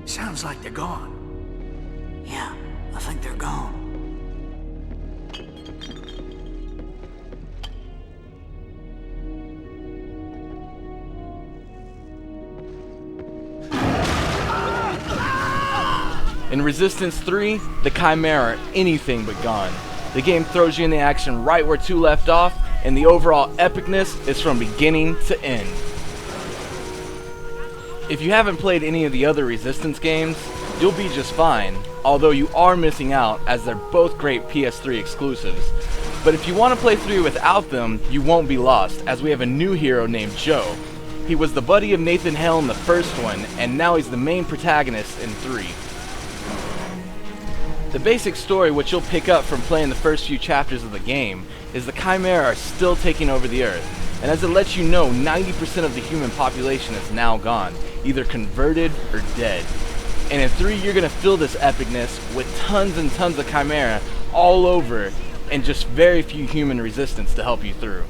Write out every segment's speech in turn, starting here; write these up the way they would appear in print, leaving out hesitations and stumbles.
Sounds like they're gone. Yeah, I think they're gone. In Resistance 3, the Chimera are anything but gone. The game throws you in the action right where 2 left off, and the overall epicness is from beginning to end. If you haven't played any of the other Resistance games, you'll be just fine, although you are missing out as they're both great PS3 exclusives. But if you want to play 3 without them, you won't be lost, as we have a new hero named Joe. He was the buddy of Nathan Hale in the first one, and now he's the main protagonist in 3. The basic story, which you'll pick up from playing the first few chapters of the game, is the Chimera are still taking over the Earth, and as it lets you know, 90% of the human population is now gone, either converted or dead. And in 3, you're going to feel this epicness with tons and tons of Chimera all over, and just very few human resistance to help you through.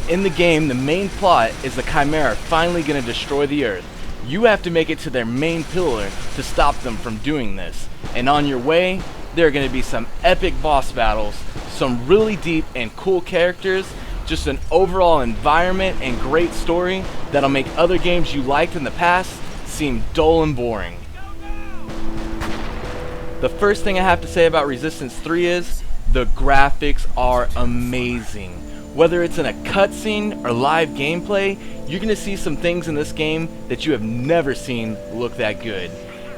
In the game, the main plot is the Chimera finally going to destroy the Earth. You have to make it to their main pillar to stop them from doing this. And on your way, there are going to be some epic boss battles, some really deep and cool characters, just an overall environment and great story that'll make other games you liked in the past seem dull and boring. The first thing I have to say about Resistance 3 is, the graphics are amazing. Whether it's in a cutscene or live gameplay, you're going to see some things in this game that you have never seen look that good.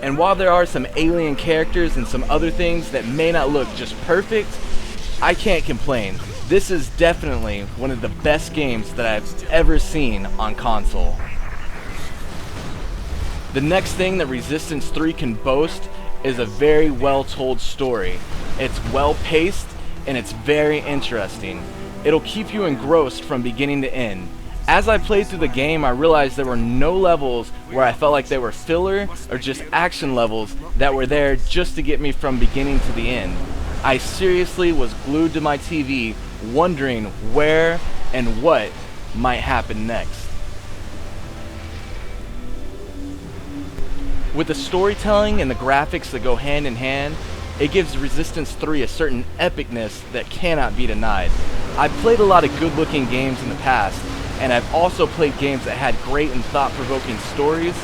And while there are some alien characters and some other things that may not look just perfect, I can't complain. This is definitely one of the best games that I've ever seen on console. The next thing that Resistance 3 can boast is a very well told story. It's well paced and it's very interesting. It'll keep you engrossed from beginning to end. As I played through the game, I realized there were no levels where I felt like they were filler or just action levels that were there just to get me from beginning to the end. I seriously was glued to my TV wondering where and what might happen next. With the storytelling and the graphics that go hand in hand, it gives Resistance 3 a certain epicness that cannot be denied. I've played a lot of good-looking games in the past, and I've also played games that had great and thought-provoking stories,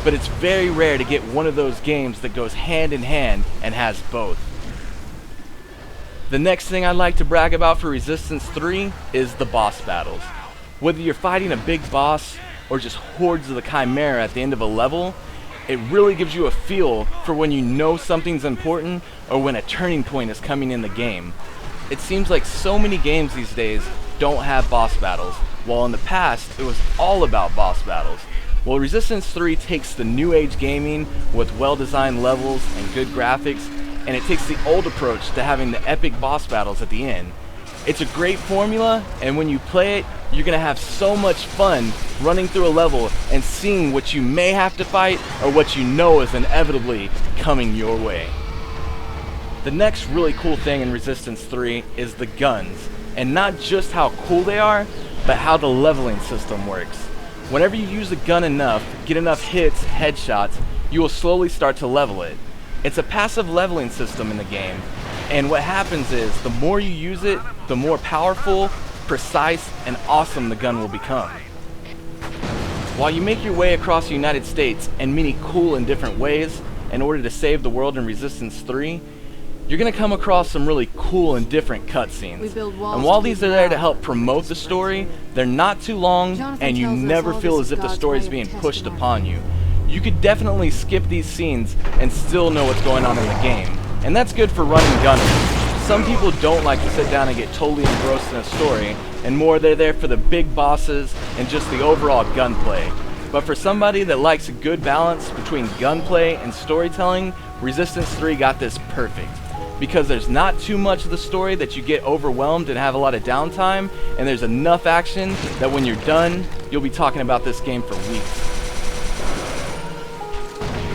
but it's very rare to get one of those games that goes hand in hand and has both. The next thing I'd like to brag about for Resistance 3 is the boss battles. Whether you're fighting a big boss or just hordes of the Chimera at the end of a level, it really gives you a feel for when you know something's important or when a turning point is coming in the game. It seems like so many games these days don't have boss battles, while in the past it was all about boss battles. Well, Resistance 3 takes the new age gaming with well-designed levels and good graphics, and it takes the old approach to having the epic boss battles at the end. It's a great formula, and when you play it, you're going to have so much fun running through a level and seeing what you may have to fight or what you know is inevitably coming your way. The next really cool thing in Resistance 3 is the guns, and not just how cool they are, but how the leveling system works. Whenever you use a gun enough, get enough hits, headshots, you will slowly start to level it. It's a passive leveling system in the game, and what happens is the more you use it, the more powerful, precise, and awesome the gun will become. While you make your way across the United States in many cool and different ways in order to save the world in Resistance 3, you're going to come across some really cool and different cutscenes. And while these are there to help promote the story, they're not too long and you never feel as if the story is being pushed upon you. You could definitely skip these scenes and still know what's going on in the game. And that's good for running gunners. Some people don't like to sit down and get totally engrossed in a story, and more they're there for the big bosses and just the overall gunplay. But for somebody that likes a good balance between gunplay and storytelling, Resistance 3 got this perfect. Because there's not too much of the story that you get overwhelmed and have a lot of downtime, and there's enough action that when you're done, you'll be talking about this game for weeks.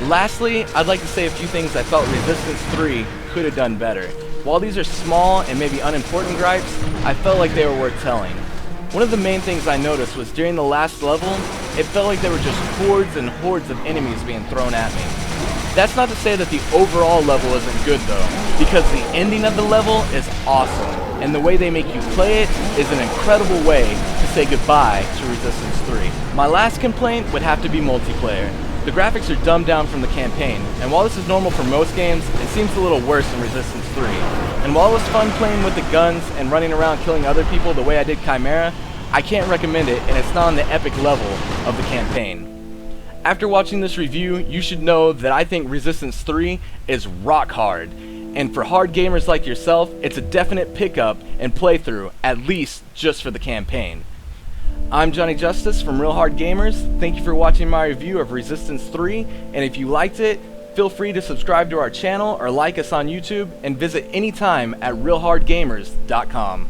Lastly, I'd like to say a few things I felt Resistance 3 could have done better. While these are small and maybe unimportant gripes, I felt like they were worth telling. One of the main things I noticed was during the last level, it felt like there were just hordes and hordes of enemies being thrown at me. That's not to say that the overall level isn't good though, because the ending of the level is awesome, and the way they make you play it is an incredible way to say goodbye to Resistance 3. My last complaint would have to be multiplayer. The graphics are dumbed down from the campaign, and while this is normal for most games, it seems a little worse in Resistance 3. And while it was fun playing with the guns and running around killing other people the way I did Chimera, I can't recommend it, and it's not on the epic level of the campaign. After watching this review, you should know that I think Resistance 3 is rock hard, and for hard gamers like yourself, it's a definite pickup and playthrough, at least just for the campaign. I'm Jonnyjustice from Real Hard Gamers. Thank you for watching my review of Resistance 3, and if you liked it, feel free to subscribe to our channel or like us on YouTube, and visit anytime at realhardgamers.com.